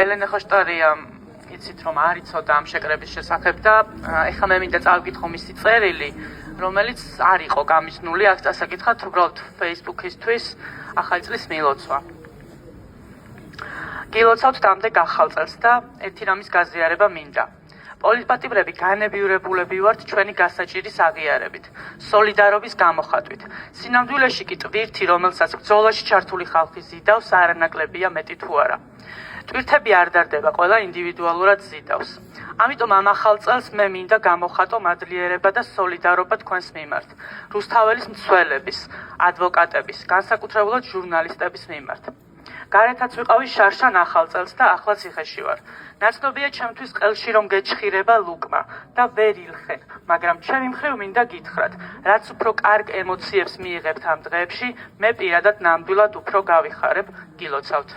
ელენე ხოშტარია იცით რომ არ იცოდა ამ შეკრების შესახებ და ეხლა მე მინდა წავიკითხო მისი წერილი, რომელიც არ იყო გამიზნული, აქ წასაკითხად უბრალოდ Facebook-ისთვის ახალი წლის მილოცვა. გილოცავთ დამდეგ ახალ წელს და ერთი რამის გაზიარება მინდა. პოლიტპატიმრები განებიურებულები ვართ ჩვენი გასაჭირის აღიარებით, სოლიდარობის გამოხატვით. სინამდვილეში კი ტვირთი, რომელსაც ბრძოლაში ჩართული ხალხი ზიდავს, არანაკლებია მეტი თუ არა. ტვირთები არ დარდება, ყველა ინდივიდუალურად ზიდავს. ამიტომ ამ ახალ წელს მე მინდა გამოხატო მადლიერება და სოლიდარობა თქვენს მიმართ, რუსთაველის მცველების, ადვოკატების, განსაკუთრებულად ჟურნალისტების მიმართ. გარეთაც ვიყავი შარშან ახალ წელს და ახლა ციხეში ვარ. ნაცნობია ჩემთვის ყელში რომ გეჩხირება ლუკმა და ვერ ილხენ, მაგრამ ჩემი მხრივ მინდა გითხრათ, რაც უფრო კარგ ემოციებს მიიღებთ ამ დღეებში, მე პირადად ნამდვილად უფრო გავიხარებ, გილოცავთ.